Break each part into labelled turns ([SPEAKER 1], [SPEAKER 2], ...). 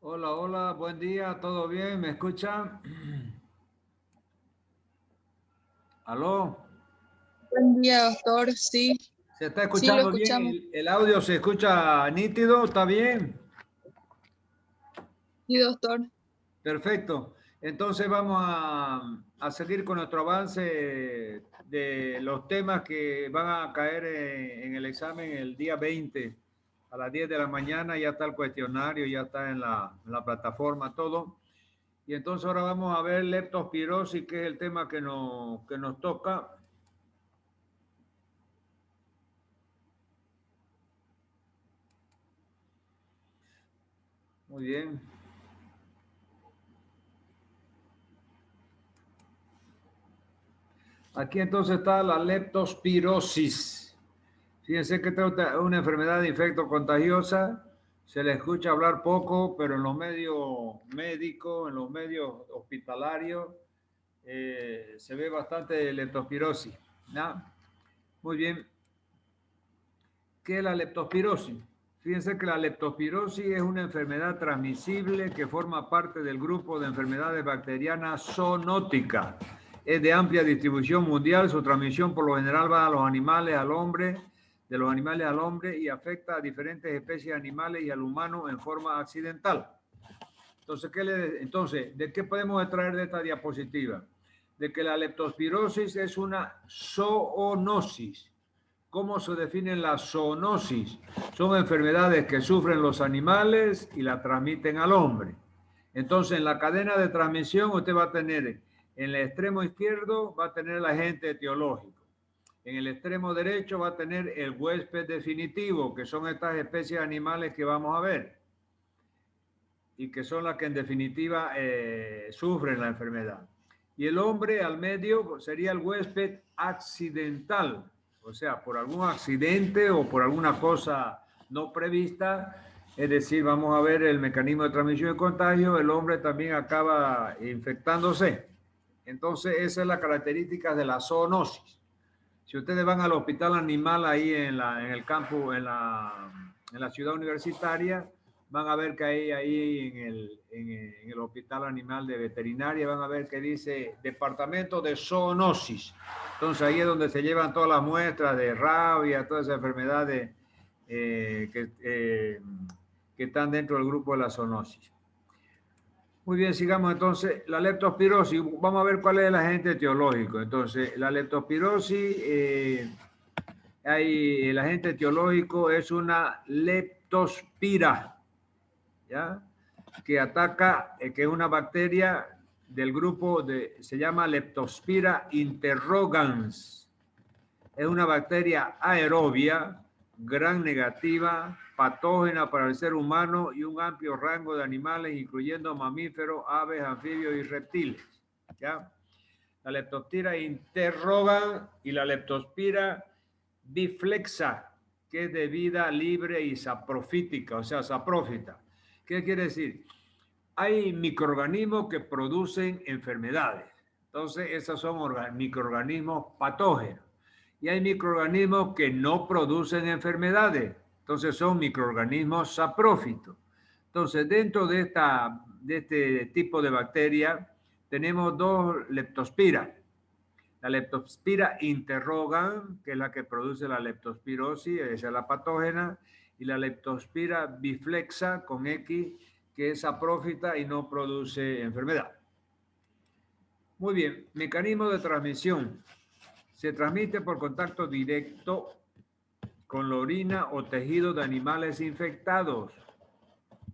[SPEAKER 1] Hola, hola, buen día, ¿todo bien? ¿Me escuchan? ¿Aló?
[SPEAKER 2] Buen día, doctor. Sí,
[SPEAKER 1] ¿Se está
[SPEAKER 2] sí lo
[SPEAKER 1] escuchando bien?
[SPEAKER 2] escuchamos.
[SPEAKER 1] ¿El audio se escucha nítido? ¿Está bien?
[SPEAKER 2] Sí, doctor.
[SPEAKER 1] Perfecto. Entonces vamos a seguir con nuestro avance de los temas que van a caer en el examen el día 20 a las 10 de la mañana. Ya está el cuestionario, ya está en la plataforma, todo. Y entonces ahora vamos a ver leptospirosis, que es el tema que nos toca. Muy bien. Aquí entonces está la leptospirosis. Fíjense que esta es una enfermedad de infecto contagiosa. Se le escucha hablar poco, pero en los medios médicos, en los medios hospitalarios, se ve bastante leptospirosis, ¿no? Muy bien. ¿Qué es la leptospirosis? Fíjense que la leptospirosis es una enfermedad transmisible que forma parte del grupo de enfermedades bacterianas zoonóticas. Es de amplia distribución mundial, su transmisión por lo general va a los animales, al hombre, de los animales al hombre y afecta a diferentes especies de animales y al humano en forma accidental. Entonces, ¿de qué podemos extraer de esta diapositiva? De que la leptospirosis es una zoonosis. ¿Cómo se define la zoonosis? Son enfermedades que sufren los animales y la transmiten al hombre. Entonces, en la cadena de transmisión usted va a tener, en el extremo izquierdo va a tener el agente etiológico. En el extremo derecho va a tener el huésped definitivo, que son estas especies animales que vamos a ver y que son las que en definitiva sufren la enfermedad. Y el hombre al medio sería el huésped accidental, o sea, por algún accidente o por alguna cosa no prevista, es decir, vamos a ver el mecanismo de transmisión y contagio, el hombre también acaba infectándose. Entonces, esa es la característica de la zoonosis. Si ustedes van al hospital animal ahí en el campo, en la ciudad universitaria, van a ver que ahí en el hospital animal de veterinaria, van a ver que dice Departamento de Zoonosis. Entonces ahí es donde se llevan todas las muestras de rabia, todas esas enfermedades que están dentro del grupo de la zoonosis. Muy bien, sigamos entonces. La leptospirosis, vamos a ver cuál es el agente etiológico. Entonces, la leptospirosis, el agente etiológico es una leptospira, ¿ya? Que ataca, que es una bacteria del grupo se llama Leptospira interrogans. Es una bacteria aerobia, gran negativa, patógena para el ser humano y un amplio rango de animales, incluyendo mamíferos, aves, anfibios y reptiles. ¿Ya? La Leptospira interrogan y la Leptospira biflexa, que es de vida libre y saprofítica, o sea, saprófita. ¿Qué quiere decir? Hay microorganismos que producen enfermedades. Entonces, esos son microorganismos patógenos. Y hay microorganismos que no producen enfermedades. Entonces, son microorganismos saprófitos. Entonces, dentro de este tipo de bacteria, tenemos dos leptospiras. La leptospira interrogans, que es la que produce la leptospirosis, esa es la patógena, y la leptospira biflexa, con X, que es saprófita y no produce enfermedad. Muy bien, mecanismo de transmisión. Se transmite por contacto directo con la orina o tejido de animales infectados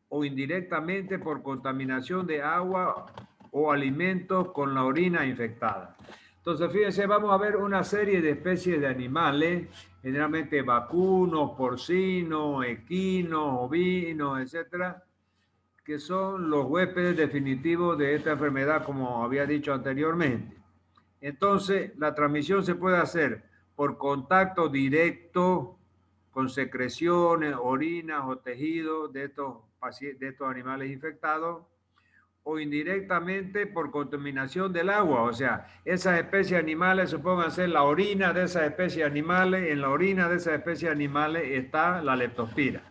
[SPEAKER 1] o indirectamente por contaminación de agua o alimentos con la orina infectada. Entonces, fíjense, vamos a ver una serie de especies de animales, generalmente vacunos, porcinos, equinos, ovinos, etcétera, que son los huéspedes definitivos de esta enfermedad, como había dicho anteriormente. Entonces, la transmisión se puede hacer por contacto directo con secreciones, orinas o tejidos de estos animales infectados, o indirectamente por contaminación del agua. O sea, esas especies animales, supongan ser la orina de esas especies animales, en la orina de esas especies animales está la leptospira,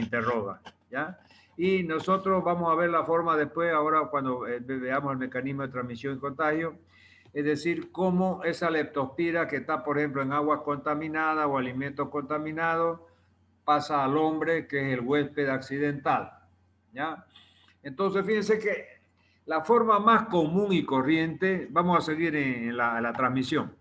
[SPEAKER 1] interroga, ¿ya? Y nosotros vamos a ver la forma después, ahora cuando veamos el mecanismo de transmisión y contagio, es decir, cómo esa leptospira que está, por ejemplo, en aguas contaminadas o alimentos contaminados, pasa al hombre, que es el huésped accidental, ¿ya? Entonces, fíjense que la forma más común y corriente, vamos a seguir en la transmisión.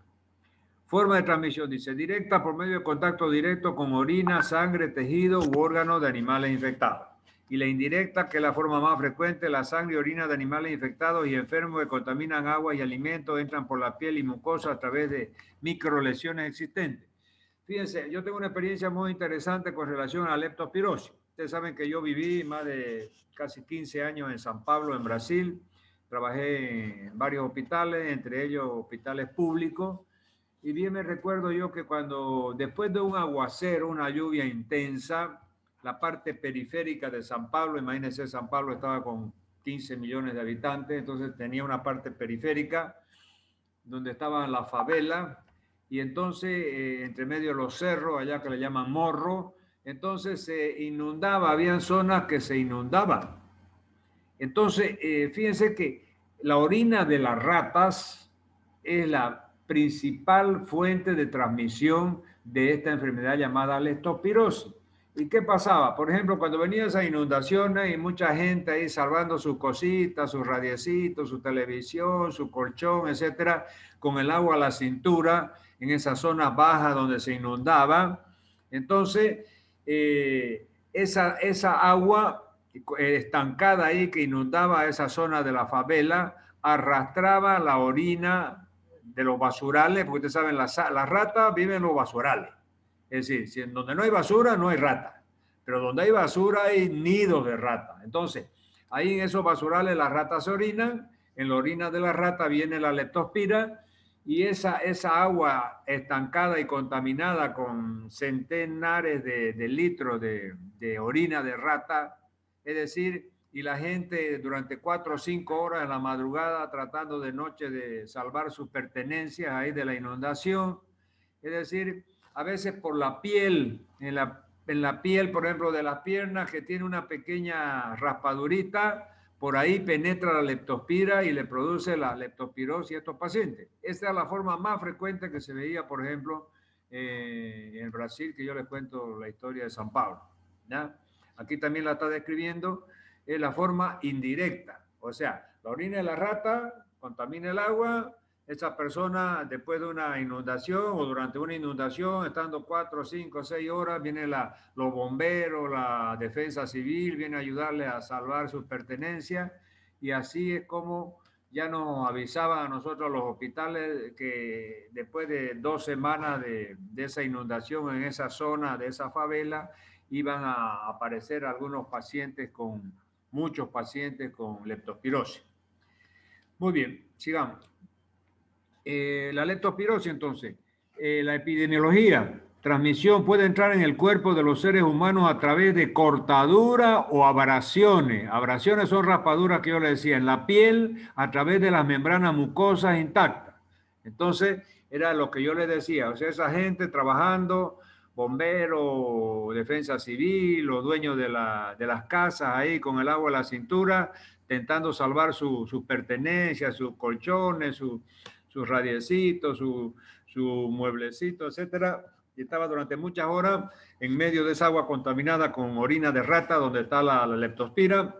[SPEAKER 1] Forma de transmisión, dice, directa por medio de contacto directo con orina, sangre, tejido u órganos de animales infectados. Y la indirecta, que es la forma más frecuente, la sangre y orina de animales infectados y enfermos que contaminan agua y alimentos, entran por la piel y mucosa a través de microlesiones existentes. Fíjense, yo tengo una experiencia muy interesante con relación a la leptospirosis. Ustedes saben que yo viví más de casi 15 años en San Pablo, en Brasil. Trabajé en varios hospitales, entre ellos hospitales públicos. Y bien me recuerdo yo que cuando después de un aguacero, una lluvia intensa, la parte periférica de San Pablo, imagínense, San Pablo estaba con 15 millones de habitantes, entonces tenía una parte periférica donde estaban las favelas y entonces entre medio de los cerros, allá que le llaman morro, entonces se inundaba, habían zonas que se inundaban. Entonces, fíjense que la orina de las ratas es la principal fuente de transmisión de esta enfermedad llamada leptospirosis. ¿Y qué pasaba? Por ejemplo, cuando venían esas inundaciones y mucha gente ahí salvando sus cositas, sus radiecitos, su televisión, su colchón, etcétera, con el agua a la cintura en esas zonas bajas donde se inundaba. Entonces, esa agua estancada ahí que inundaba esa zona de la favela, arrastraba la orina de los basurales, porque ustedes saben, las ratas viven en los basurales. Es decir, si en donde no hay basura, no hay rata. Pero donde hay basura hay nidos de rata. Entonces, ahí en esos basurales las ratas se orinan, en la orina de la rata viene la leptospira, y esa agua estancada y contaminada con centenares de litros de orina de rata, es decir, y la gente durante 4 o 5 horas en la madrugada tratando de noche de salvar sus pertenencias ahí de la inundación, es decir, a veces por la piel, en la piel, por ejemplo, de las piernas, que tiene una pequeña raspadurita, por ahí penetra la leptospira y le produce la leptospirosis a estos pacientes. Esta es la forma más frecuente que se veía, por ejemplo, en Brasil, que yo les cuento la historia de San Pablo, ¿ya? Aquí también la está describiendo, es la forma indirecta. O sea, la orina de la rata contamina el agua, esa persona después de una inundación o durante una inundación, estando 4, 5, 6 horas, vienen los bomberos, la defensa civil, viene a ayudarle a salvar sus pertenencias, y así es como ya nos avisaban a nosotros los hospitales que después de 2 semanas de esa inundación en esa zona, de esa favela, iban a aparecer muchos pacientes con leptospirosis. Muy bien, sigamos. La leptospirosis, entonces, la epidemiología, transmisión puede entrar en el cuerpo de los seres humanos a través de cortadura o abrasiones. Abrasiones son raspaduras que yo le decía, en la piel a través de las membranas mucosas intactas. Entonces, era lo que yo les decía, o sea, esa gente trabajando, bomberos, defensa civil, los dueños de las casas ahí con el agua a la cintura, intentando salvar sus pertenencias, sus colchones, sus radiecitos, su mueblecito, etcétera, y estaba durante muchas horas en medio de esa agua contaminada con orina de rata, donde está la leptospira,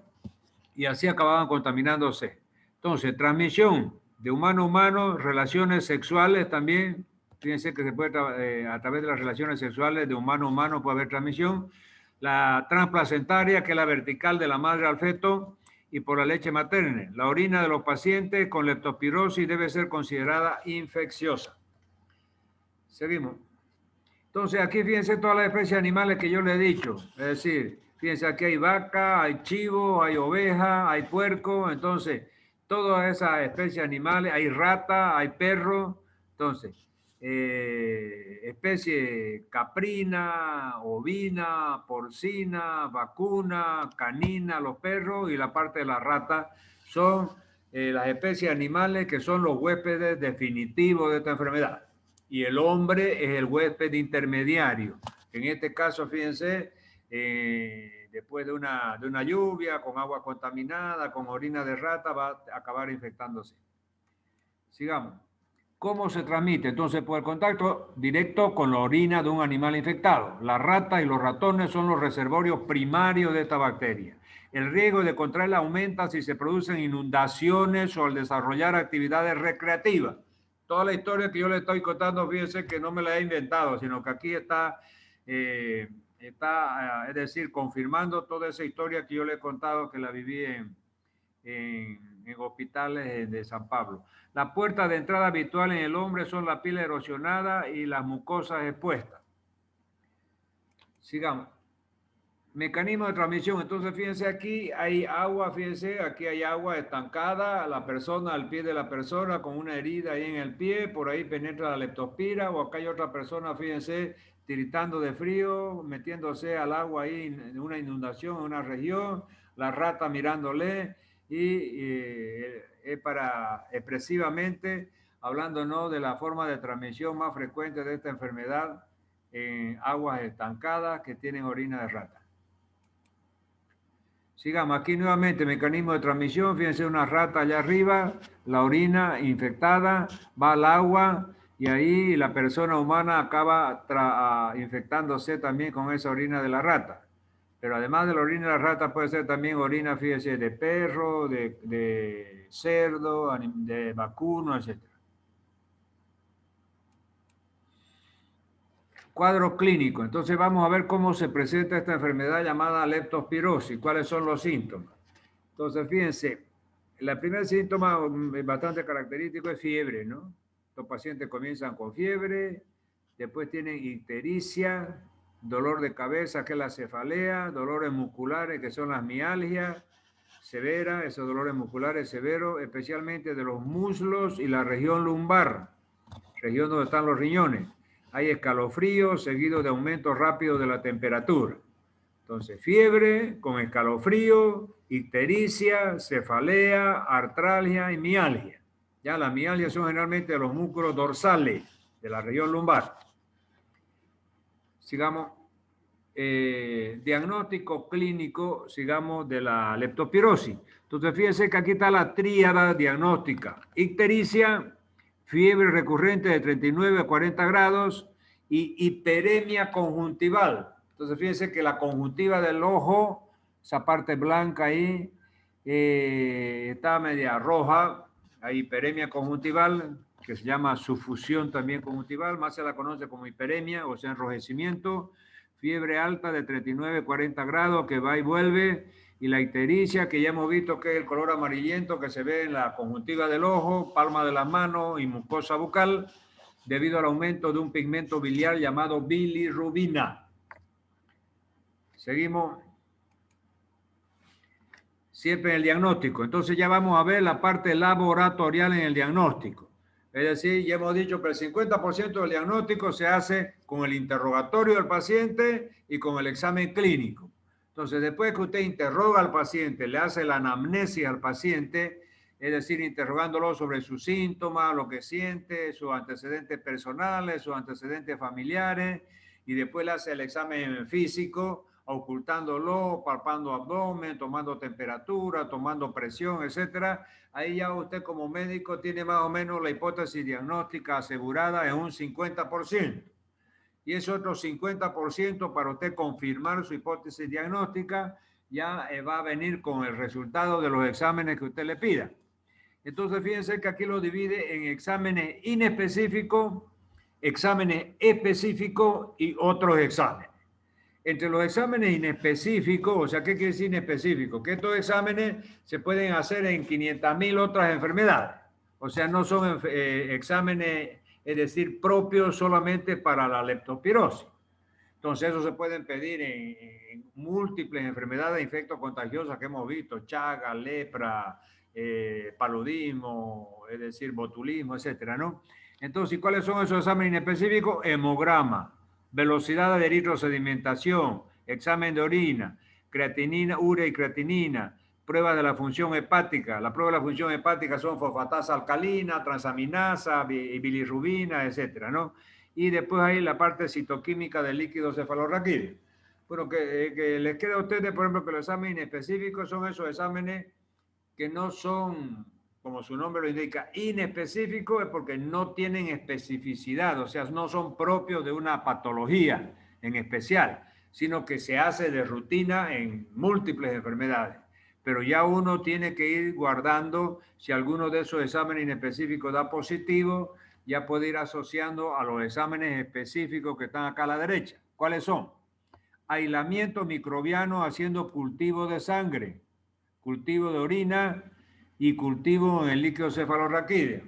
[SPEAKER 1] y así acababan contaminándose. Entonces, transmisión de humano a humano, relaciones sexuales también, fíjense que se puede, a través de las relaciones sexuales de humano a humano puede haber transmisión. La transplacentaria, que es la vertical de la madre al feto, y por la leche materna. La orina de los pacientes con leptospirosis debe ser considerada infecciosa. Seguimos. Entonces, aquí fíjense todas las especies animales que yo les he dicho. Es decir, fíjense, aquí hay vaca, hay chivo, hay oveja, hay puerco. Entonces, todas esas especies animales, hay rata, hay perro. Entonces, especie caprina, ovina, porcina, vacuna, canina, los perros, y la parte de la rata son las especies animales que son los huéspedes definitivos de esta enfermedad. Y el hombre es el huésped intermediario. En este caso, fíjense, después de una lluvia, con agua contaminada, con orina de rata, va a acabar infectándose. Sigamos. ¿Cómo se transmite? Entonces, por el contacto directo con la orina de un animal infectado. La rata y los ratones son los reservorios primarios de esta bacteria. El riesgo de contraerla aumenta si se producen inundaciones o al desarrollar actividades recreativas. Toda la historia que yo le estoy contando, fíjense que no me la he inventado, sino que aquí está, es decir, confirmando toda esa historia que yo le he contado, que la viví en hospitales de San Pablo. La puerta de entrada habitual en el hombre son la piel erosionada y las mucosas expuestas. Sigamos. Mecanismo de transmisión. Entonces, fíjense, aquí hay agua, fíjense, aquí hay agua estancada, la persona, al pie de la persona, con una herida ahí en el pie, por ahí penetra la leptospira, o acá hay otra persona, fíjense, tiritando de frío, metiéndose al agua ahí en una inundación en una región, la rata mirándole, y para expresivamente, hablando, ¿no?, de la forma de transmisión más frecuente de esta enfermedad en aguas estancadas que tienen orina de rata. Sigamos, aquí nuevamente, mecanismo de transmisión, fíjense una rata allá arriba, la orina infectada, va al agua y ahí la persona humana acaba infectándose también con esa orina de la rata. Pero además de la orina de la rata puede ser también orina, fíjense, de perro, de cerdo, de vacuno, etc. Cuadro clínico. Entonces vamos a ver cómo se presenta esta enfermedad llamada leptospirosis, cuáles son los síntomas. Entonces, fíjense, el primer síntoma bastante característico es fiebre, ¿no? Los pacientes comienzan con fiebre, después tienen ictericia, dolor de cabeza, que es la cefalea, dolores musculares, que son las mialgias severas, esos dolores musculares severos, especialmente de los muslos y la región lumbar, región donde están los riñones. Hay escalofríos seguido de aumento rápido de la temperatura. Entonces, fiebre con escalofrío, ictericia, cefalea, artralgia y mialgia. Ya las mialgias son generalmente de los músculos dorsales de la región lumbar. Sigamos. Diagnóstico clínico, sigamos, de la leptospirosis. Entonces, fíjense que aquí está la tríada diagnóstica. Ictericia, fiebre recurrente de 39 a 40 grados y hiperemia conjuntival. Entonces, fíjense que la conjuntiva del ojo, esa parte blanca ahí, está media roja. Hay hiperemia conjuntival, que se llama sufusión también conjuntival, más se la conoce como hiperemia, o sea, enrojecimiento. Fiebre alta de 39 a 40 grados que va y vuelve, y la ictericia, que ya hemos visto que es el color amarillento que se ve en la conjuntiva del ojo, palma de las manos y mucosa bucal, debido al aumento de un pigmento biliar llamado bilirrubina. Seguimos. Siempre en el diagnóstico. Entonces ya vamos a ver la parte laboratorial en el diagnóstico. Es decir, ya hemos dicho que el 50% del diagnóstico se hace con el interrogatorio del paciente y con el examen clínico. Entonces, después que usted interroga al paciente, le hace la anamnesis al paciente, es decir, interrogándolo sobre sus síntomas, lo que siente, sus antecedentes personales, sus antecedentes familiares, y después le hace el examen físico, ocultándolo, palpando abdomen, tomando temperatura, tomando presión, etcétera. Ahí ya usted como médico tiene más o menos la hipótesis diagnóstica asegurada en un 50%. Y ese otro 50% para usted confirmar su hipótesis diagnóstica ya va a venir con el resultado de los exámenes que usted le pida. Entonces, fíjense que aquí lo divide en exámenes inespecíficos, exámenes específicos y otros exámenes. Entre los exámenes inespecíficos, o sea, ¿qué quiere decir inespecífico? Que estos exámenes se pueden hacer en 500.000 otras enfermedades. O sea, no son exámenes, es decir, propios solamente para la leptospirosis. Entonces, eso se pueden pedir en múltiples enfermedades infectocontagiosas que hemos visto, chaga, lepra, paludismo, es decir, botulismo, etcétera, ¿no? Entonces, ¿cuáles son esos exámenes inespecíficos? Hemograma, velocidad de eritrosedimentación, examen de orina, creatinina, urea y creatinina, pruebas de la función hepática. La prueba de la función hepática son fosfatasa alcalina, transaminasa, bilirrubina, etcétera, ¿no? Y después hay la parte citoquímica del líquido cefalorraquídeo. Bueno, que les queda a ustedes, por ejemplo, que los exámenes específicos son esos exámenes que no son, como su nombre lo indica, inespecíficos, es porque no tienen especificidad, o sea, no son propios de una patología en especial, sino que se hace de rutina en múltiples enfermedades. Pero ya uno tiene que ir guardando, si alguno de esos exámenes inespecíficos da positivo, ya puede ir asociando a los exámenes específicos que están acá a la derecha. ¿Cuáles son? Aislamiento microbiano haciendo cultivo de sangre, cultivo de orina y cultivo en el líquido cefalorraquídeo.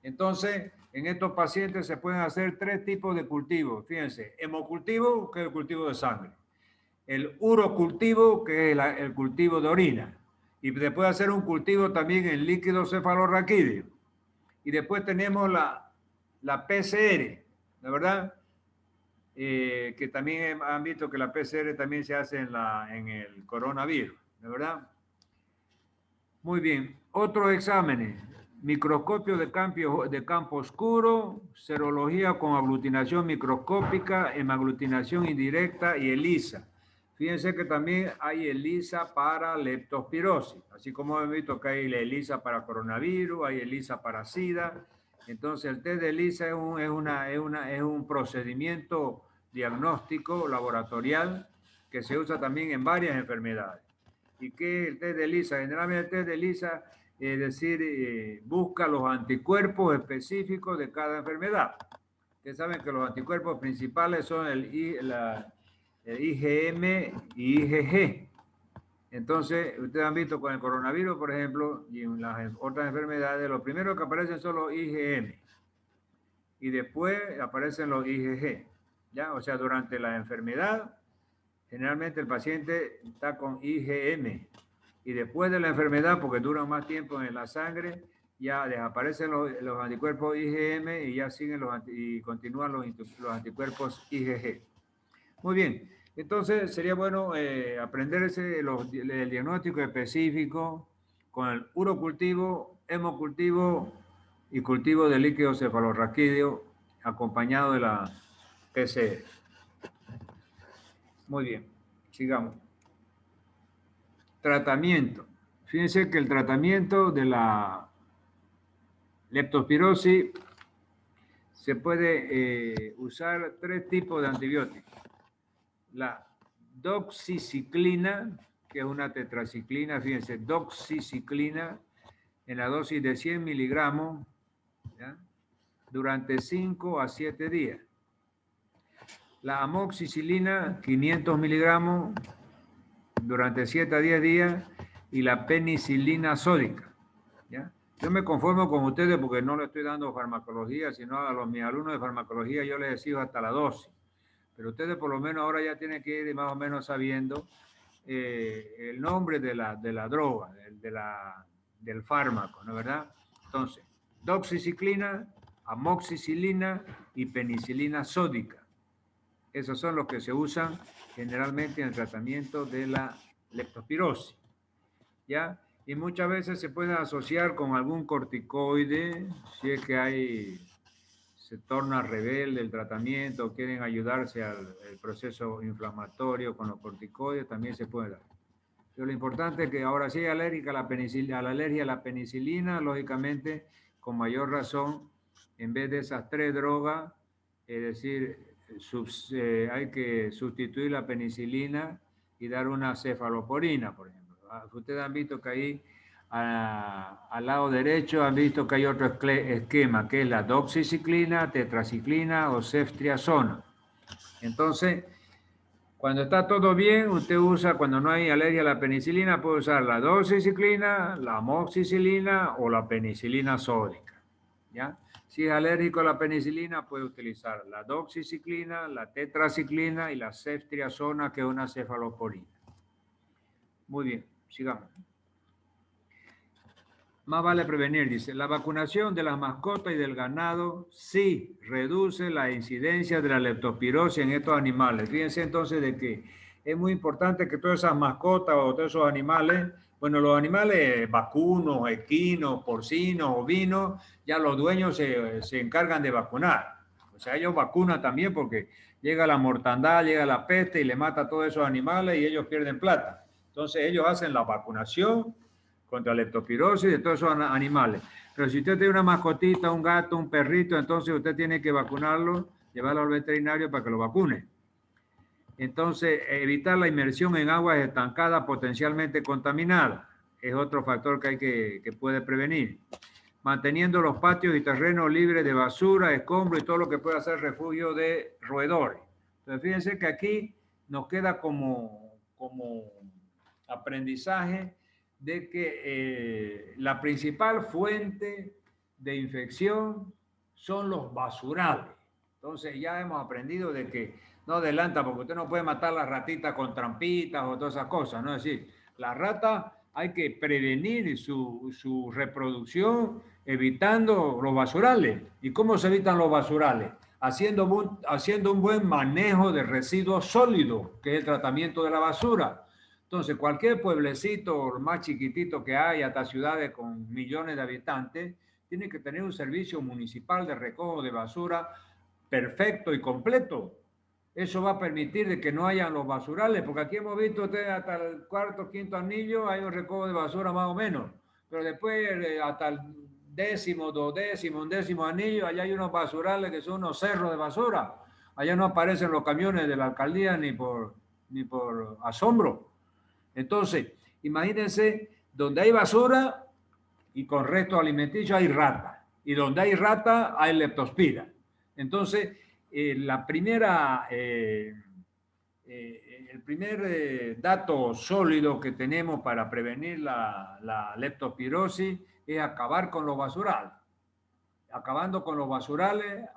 [SPEAKER 1] Entonces, en estos pacientes se pueden hacer 3 tipos de cultivos. Fíjense, hemocultivo, que es el cultivo de sangre. El urocultivo, que es el cultivo de orina. Y después hacer un cultivo también en líquido cefalorraquídeo. Y después tenemos la PCR, ¿de verdad? Que también han visto que la PCR también se hace en el coronavirus, ¿de verdad? Muy bien. Otros exámenes. Microscopio de campo oscuro, serología con aglutinación microscópica, hemaglutinación indirecta y ELISA. Fíjense que también hay ELISA para leptospirosis, así como hemos visto que hay la ELISA para coronavirus, hay ELISA para SIDA. Entonces el test de ELISA es un procedimiento diagnóstico laboratorial que se usa también en varias enfermedades. ¿Y qué es el test de ELISA? Generalmente el test de ELISA, es decir, busca los anticuerpos específicos de cada enfermedad. Ustedes saben que los anticuerpos principales son el IgM y IgG. Entonces, ustedes han visto con el coronavirus, por ejemplo, y en las otras enfermedades, los primeros que aparecen son los IgM. Y después aparecen los IgG. ¿Ya? O sea, durante la enfermedad, generalmente el paciente está con IgM. Y después de la enfermedad, porque dura más tiempo en la sangre, ya desaparecen los anticuerpos IgM y ya siguen y continúan los anticuerpos IgG. Muy bien. Entonces, sería bueno aprender el diagnóstico específico con el urocultivo, hemocultivo y cultivo de líquido cefalorraquídeo acompañado de la PCR. Muy bien, sigamos. Tratamiento. Fíjense que el tratamiento de la leptospirosis se puede usar 3 tipos de antibióticos. La doxiciclina, que es una tetraciclina, fíjense, doxiciclina en la dosis de 100 miligramos, ¿ya? Durante 5 a 7 días. La amoxicilina, 500 miligramos durante 7 a 10 días, y la penicilina sódica, ¿ya? Yo me conformo con ustedes porque no le estoy dando farmacología, sino a mis alumnos de farmacología yo les exijo hasta la dosis. Pero ustedes por lo menos ahora ya tienen que ir más o menos sabiendo el nombre de la droga, del fármaco, ¿no es verdad? Entonces, doxiciclina, amoxicilina y penicilina sódica. Esos son los que se usan generalmente en el tratamiento de la leptospirosis, ¿ya? Y muchas veces se pueden asociar con algún corticoide, si es que se torna rebelde el tratamiento, quieren ayudarse al proceso inflamatorio con los corticoides, también se puede dar. Pero lo importante es que ahora sí hay alérgica a la alergia a la penicilina, lógicamente, con mayor razón, en vez de esas 3 drogas, es decir, hay que sustituir la penicilina y dar una cefalosporina, por ejemplo. Ustedes han visto que ahí al lado derecho han visto que hay otro esquema, que es la doxiciclina, tetraciclina o ceftriaxona. Entonces, cuando está todo bien, usted usa, cuando no hay alergia a la penicilina, puede usar la doxiciclina, la amoxicilina o la penicilina sódica, ¿ya? Si es alérgico a la penicilina, puede utilizar la doxiciclina, la tetraciclina y la ceftriaxona, que es una cefalosporina. Muy bien, sigamos. Más vale prevenir, dice. La vacunación de las mascotas y del ganado sí reduce la incidencia de la leptospirosis en estos animales. Fíjense entonces de que es muy importante que todas esas mascotas o todos esos animales, bueno, los animales vacunos, equinos, porcinos, ovinos, ya los dueños se encargan de vacunar. O sea, ellos vacunan también porque llega la mortandad, llega la peste y le mata a todos esos animales y ellos pierden plata. Entonces ellos hacen la vacunación contra la leptospirosis de todos esos animales. Pero si usted tiene una mascotita, un gato, un perrito, entonces usted tiene que vacunarlo, llevarlo al veterinario para que lo vacune. Entonces, evitar la inmersión en aguas estancadas potencialmente contaminadas es otro factor que puede prevenir. Manteniendo los patios y terrenos libres de basura, escombros y todo lo que pueda ser refugio de roedores. Entonces, fíjense que aquí nos queda como aprendizaje de que la principal fuente de infección son los basurales. Entonces, ya hemos aprendido de que no adelanta, porque usted no puede matar las ratitas con trampitas o todas esas cosas, ¿no? Es decir, la rata hay que prevenir su reproducción evitando los basurales. ¿Y cómo se evitan los basurales? Haciendo un buen manejo de residuos sólidos, que es el tratamiento de la basura. Entonces, cualquier pueblecito más chiquitito que hay, hasta ciudades con millones de habitantes, tiene que tener un servicio municipal de recojo de basura perfecto y completo. Eso va a permitir de que no hayan los basurales, porque aquí hemos visto hasta el cuarto, quinto anillo hay un recojo de basura más o menos, pero después hasta el décimo, duodécimo, undécimo anillo, allá hay unos basurales que son unos cerros de basura. Allá no aparecen los camiones de la alcaldía ni por asombro. Entonces, imagínense, donde hay basura y con restos alimenticios hay rata, y donde hay rata hay leptospira. Entonces, el primer dato sólido que tenemos para prevenir la leptospirosis es acabar con los basurales. Acabando con los basurales,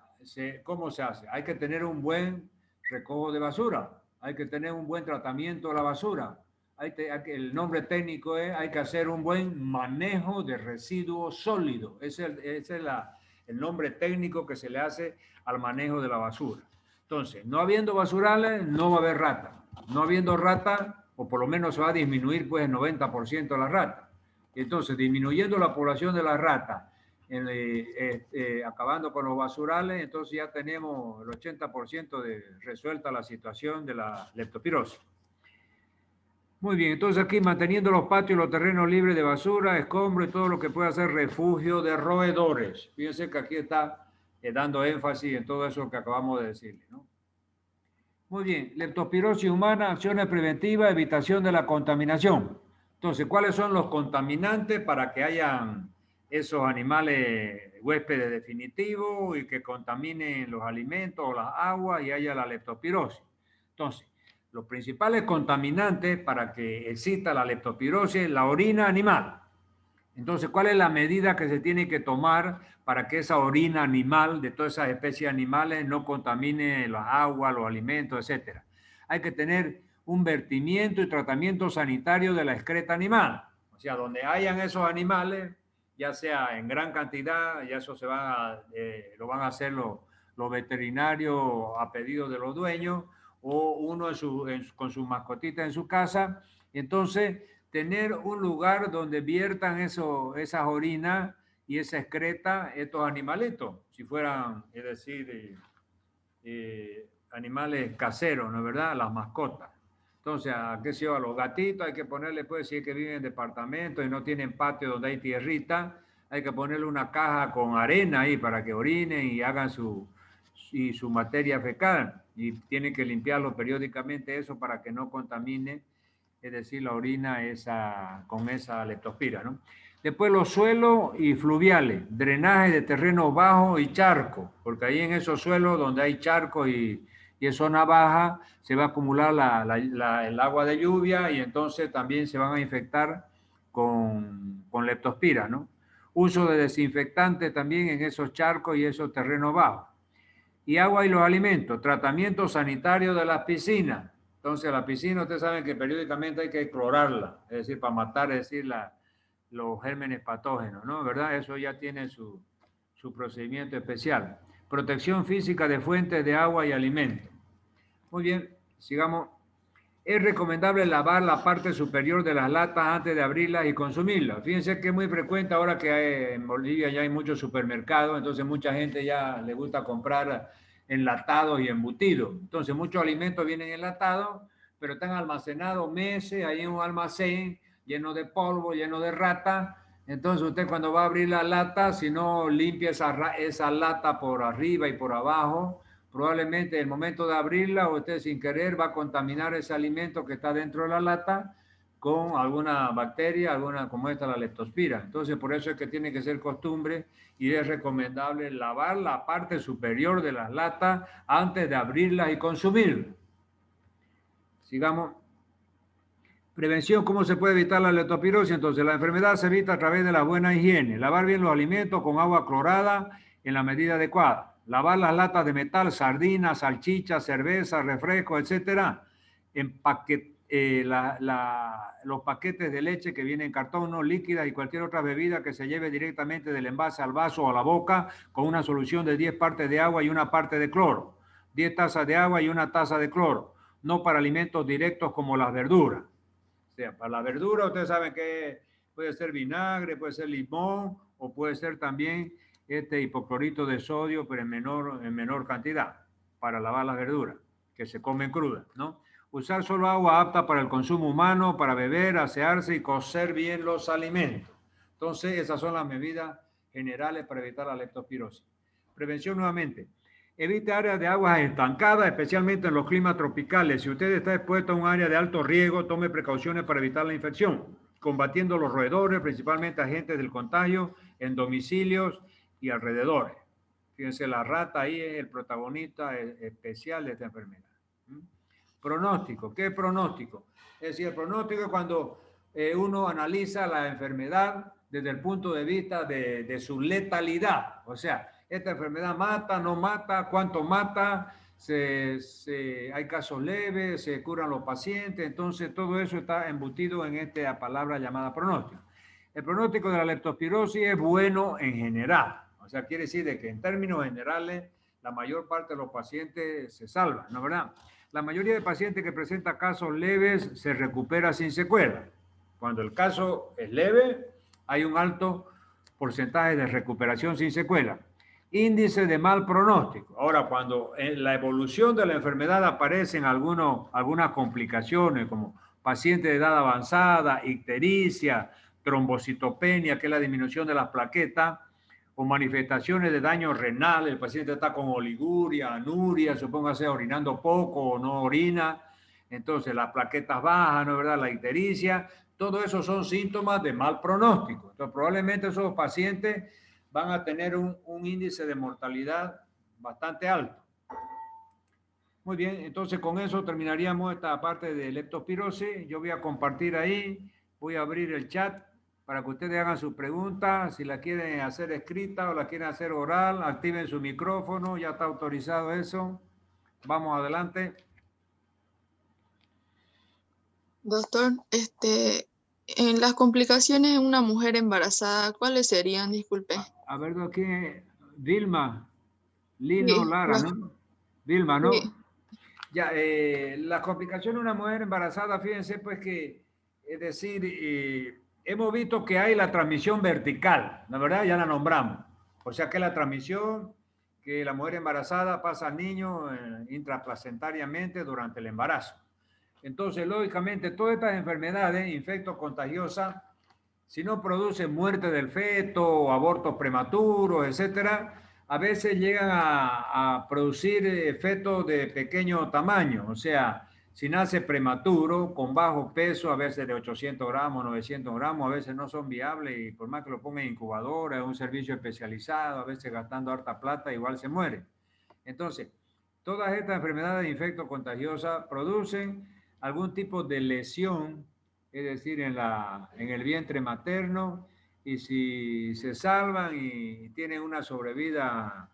[SPEAKER 1] ¿cómo se hace? Hay que tener un buen recojo de basura, hay que tener un buen tratamiento de la basura. El nombre técnico es, hay que hacer un buen manejo de residuos sólidos. Ese es el nombre técnico que se le hace al manejo de la basura. Entonces, no habiendo basurales, no va a haber rata. No habiendo rata, o por lo menos se va a disminuir pues el 90% de las ratas. Entonces, disminuyendo la población de las ratas, acabando con los basurales, entonces ya tenemos el 80% de resuelta la situación de la leptospirosis. Muy bien, entonces aquí manteniendo los patios y los terrenos libres de basura, escombros y todo lo que pueda ser refugio de roedores. Fíjense que aquí está dando énfasis en todo eso que acabamos de decirle, ¿no? Muy bien, leptospirosis humana, acciones preventivas, evitación de la contaminación. Entonces, ¿cuáles son los contaminantes para que hayan esos animales huéspedes definitivos y que contaminen los alimentos o las aguas y haya la leptospirosis? Entonces, los principales contaminantes para que exista la leptospirosis es la orina animal. Entonces, ¿cuál es la medida que se tiene que tomar para que esa orina animal de todas esas especies animales no contamine las aguas, los alimentos, etcétera? Hay que tener un vertimiento y tratamiento sanitario de la excreta animal. O sea, donde hayan esos animales, ya sea en gran cantidad, ya eso lo van a hacer los veterinarios a pedido de los dueños, o uno con sus mascotitas en su casa. Entonces, tener un lugar donde viertan esas orinas y esa excreta estos animalitos, si fueran, es decir, animales caseros, ¿no es verdad? Las mascotas. Entonces, qué sé yo, a los gatitos hay que ponerle, pues, si es que viven en departamentos y no tienen patio donde hay tierrita, hay que ponerle una caja con arena ahí para que orinen y hagan su materia fecal. Y tienen que limpiarlo periódicamente eso para que no contamine, es decir, la orina con esa leptospira, ¿no? Después los suelos y fluviales, drenaje de terrenos bajos y charcos, porque ahí en esos suelos donde hay charcos y en zona baja se va a acumular el agua de lluvia y entonces también se van a infectar con leptospira, ¿no? Uso de desinfectantes también en esos charcos y esos terrenos bajos. Y agua y los alimentos, tratamiento sanitario de las piscinas. Entonces, la piscina, ustedes saben que periódicamente hay que clorarla, es decir, para matar, es decir, los gérmenes patógenos, ¿no? ¿Verdad? Eso ya tiene su procedimiento especial. Protección física de fuentes de agua y alimentos. Muy bien, sigamos. Es recomendable lavar la parte superior de las latas antes de abrirlas y consumirlas. Fíjense que es muy frecuente ahora que en Bolivia ya hay muchos supermercados, entonces mucha gente ya le gusta comprar enlatados y embutidos. Entonces, muchos alimentos vienen enlatados, pero están almacenados meses ahí en un almacén lleno de polvo, lleno de rata. Entonces, usted cuando va a abrir la lata, si no limpia esa lata por arriba y por abajo, probablemente en el momento de abrirla, usted sin querer va a contaminar ese alimento que está dentro de la lata con alguna bacteria, alguna como esta, la leptospira. Entonces, por eso es que tiene que ser costumbre y es recomendable lavar la parte superior de las latas antes de abrirlas y consumirlas. Sigamos. Prevención, ¿cómo se puede evitar la leptospirosis? Entonces, la enfermedad se evita a través de la buena higiene. Lavar bien los alimentos con agua clorada en la medida adecuada. Lavar las latas de metal, sardinas, salchichas, cerveza, refrescos, etcétera. Los paquetes de leche que vienen en cartón, no líquidas y cualquier otra bebida que se lleve directamente del envase al vaso o a la boca con una solución de 10 partes de agua y una parte de cloro. 10 tazas de agua y una taza de cloro. No para alimentos directos como las verduras. O sea, para la verdura ustedes saben que puede ser vinagre, puede ser limón o puede ser también hipoclorito de sodio, pero en menor cantidad para lavar las verduras que se comen crudas, ¿no? Usar solo agua apta para el consumo humano, para beber, asearse y cocer bien los alimentos. Entonces, esas son las medidas generales para evitar la leptospirosis. Prevención nuevamente. Evite áreas de aguas estancadas, especialmente en los climas tropicales. Si usted está expuesto a un área de alto riesgo, tome precauciones para evitar la infección, combatiendo los roedores, principalmente agentes del contagio, en domicilios y alrededores. Fíjense, la rata ahí es el protagonista especial de esta enfermedad. Pronóstico. ¿Qué es pronóstico? Es decir, el pronóstico es cuando uno analiza la enfermedad desde el punto de vista de su letalidad. O sea, esta enfermedad mata, no mata, cuánto mata, hay casos leves, se curan los pacientes, entonces todo eso está embutido en esta palabra llamada pronóstico. El pronóstico de la leptospirosis es bueno en general, o sea, quiere decir de que en términos generales la mayor parte de los pacientes se salvan, ¿no es verdad? La mayoría de pacientes que presentan casos leves se recupera sin secuela. Cuando el caso es leve, hay un alto porcentaje de recuperación sin secuela. Índice de mal pronóstico. Ahora, cuando en la evolución de la enfermedad aparecen algunas complicaciones, como pacientes de edad avanzada, ictericia, trombocitopenia, que es la disminución de las plaquetas, o manifestaciones de daño renal, el paciente está con oliguria, anuria, supóngase orinando poco o no orina, entonces las plaquetas bajas, ¿no es verdad? La ictericia, todo eso son síntomas de mal pronóstico. Entonces, probablemente esos pacientes van a tener un índice de mortalidad bastante alto. Muy bien, entonces con eso terminaríamos esta parte de leptospirosis. Yo voy a compartir ahí, voy a abrir el chat para que ustedes hagan sus preguntas, si la quieren hacer escrita o la quieren hacer oral, activen su micrófono, ya está autorizado eso. Vamos adelante.
[SPEAKER 2] Doctor, en las complicaciones en una mujer embarazada, ¿cuáles serían? Disculpe.
[SPEAKER 1] A ver, aquí, Vilma, Lino,
[SPEAKER 2] Sí,
[SPEAKER 1] Lara, ¿no? Vilma, ¿no?
[SPEAKER 2] sí.
[SPEAKER 1] Ya, las complicaciones de una mujer embarazada, fíjense pues que, es decir, hemos visto que hay la transmisión vertical, la verdad ya la nombramos. O sea que la transmisión que la mujer embarazada pasa al niño intraplacentariamente durante el embarazo. Entonces, lógicamente, todas estas enfermedades, infectos contagiosas, si no producen muerte del feto, abortos prematuros, etcétera, a veces llegan a producir fetos de pequeño tamaño. O sea, si nace prematuro, con bajo peso, a veces de 800 gramos, 900 gramos, a veces no son viables y por más que lo pongan en incubadora, en un servicio especializado, a veces gastando harta plata, igual se muere. Entonces, todas estas enfermedades de infecto contagiosa producen algún tipo de lesión, es decir, en el vientre materno, y si se salvan y tienen una sobrevida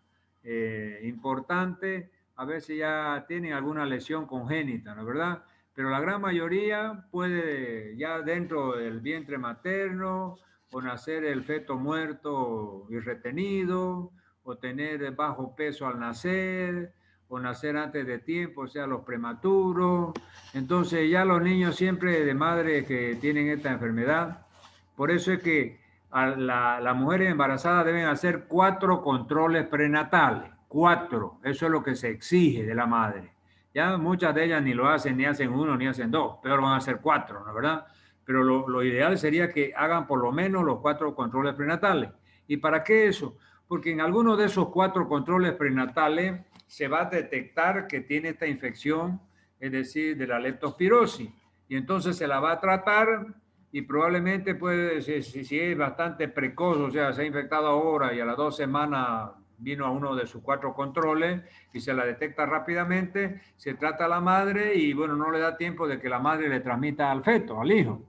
[SPEAKER 1] importante, a veces ya tienen alguna lesión congénita, ¿no es verdad? Pero la gran mayoría puede ya dentro del vientre materno o nacer el feto muerto y retenido, o tener bajo peso al nacer, o nacer antes de tiempo, o sea, los prematuros. Entonces ya los niños siempre de madres que tienen esta enfermedad, por eso es que las mujeres embarazadas deben hacer 4 controles prenatales. 4. Eso es lo que se exige de la madre. Ya muchas de ellas ni lo hacen, ni hacen 1, ni hacen 2. Peor van a hacer 4, ¿no es verdad? Pero lo ideal sería que hagan por lo menos los 4 controles prenatales. ¿Y para qué eso? Porque en alguno de esos 4 controles prenatales se va a detectar que tiene esta infección, es decir, de la leptospirosis. Y entonces se la va a tratar y probablemente puede, si es bastante precoz, o sea, se ha infectado ahora y a las 2 semanas vino a uno de sus 4 controles y se la detecta rápidamente, se trata a la madre y bueno, no le da tiempo de que la madre le transmita al feto, al hijo,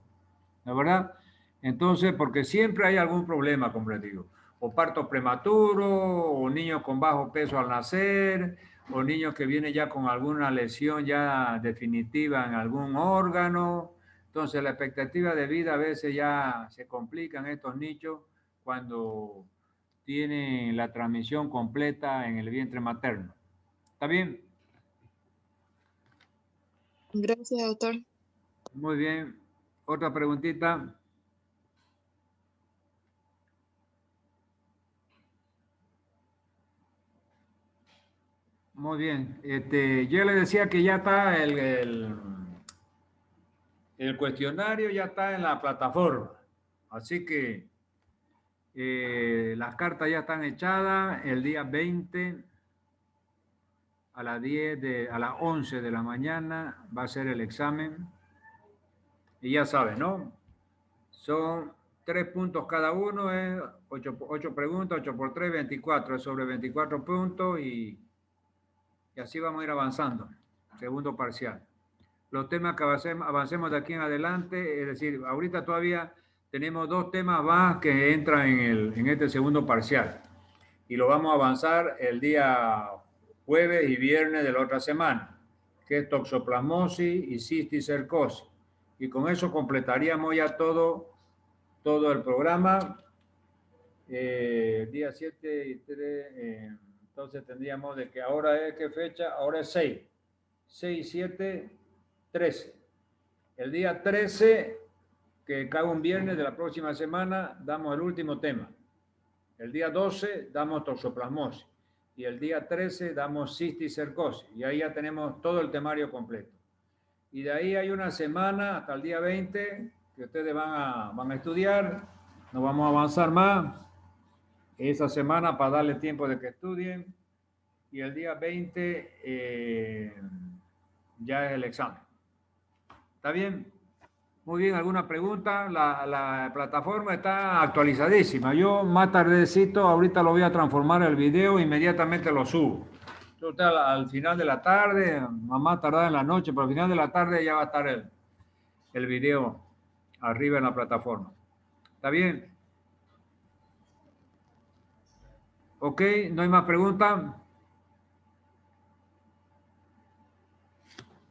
[SPEAKER 1] ¿no es verdad? Entonces, porque siempre hay algún problema, como les digo, o parto prematuro, o niños con bajo peso al nacer, o niños que vienen ya con alguna lesión ya definitiva en algún órgano. Entonces, la expectativa de vida a veces ya se complica en estos nichos cuando tienen la transmisión completa en el vientre materno. ¿Está bien?
[SPEAKER 2] Gracias, doctor.
[SPEAKER 1] Muy bien. Otra preguntita. Muy bien. Yo le decía que ya está el cuestionario, ya está en la plataforma. Así que las cartas ya están echadas. El día 20 a las 11 de la mañana va a ser el examen. Y ya saben, ¿no? Son 3 puntos cada uno, 8 preguntas, 8 por 3, 24, es sobre 24 puntos y así vamos a ir avanzando. Segundo parcial. Los temas que avancemos de aquí en adelante, es decir, ahorita todavía tenemos 2 temas más que entran en este segundo parcial y lo vamos a avanzar el día jueves y viernes de la otra semana, que es toxoplasmosis y cisticercosis. Y con eso completaríamos ya todo el programa. Día 7 y 3, entonces tendríamos de que ahora es, ¿qué fecha? Ahora es 6. 6, 7, 13. El día 13, que cae un viernes de la próxima semana, damos el último tema. El día 12 damos toxoplasmosis. Y el día 13 damos cisticercosis. Y ahí ya tenemos todo el temario completo. Y de ahí hay una semana hasta el día 20 que ustedes van a estudiar. No vamos a avanzar más. Esa semana para darle tiempo de que estudien. Y el día 20 ya es el examen. ¿Está bien? Muy bien, ¿alguna pregunta? La plataforma está actualizadísima. Yo más tardecito, ahorita lo voy a transformar el video, inmediatamente lo subo. Entonces, al final de la tarde, a más tardar en la noche, pero al final de la tarde ya va a estar el video arriba en la plataforma. ¿Está bien? Ok, ¿no hay más preguntas?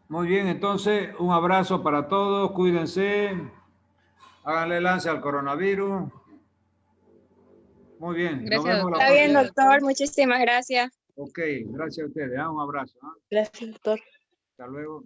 [SPEAKER 1] Muy bien, entonces un abrazo para todos, cuídense, háganle lance al coronavirus. Muy bien, nos
[SPEAKER 3] Gracias,
[SPEAKER 1] vemos la
[SPEAKER 3] doctor.
[SPEAKER 4] Está bien,
[SPEAKER 1] próxima.
[SPEAKER 4] doctor. Muchísimas gracias.
[SPEAKER 1] Ok, gracias a ustedes, un abrazo.
[SPEAKER 4] Gracias, doctor.
[SPEAKER 1] Hasta luego.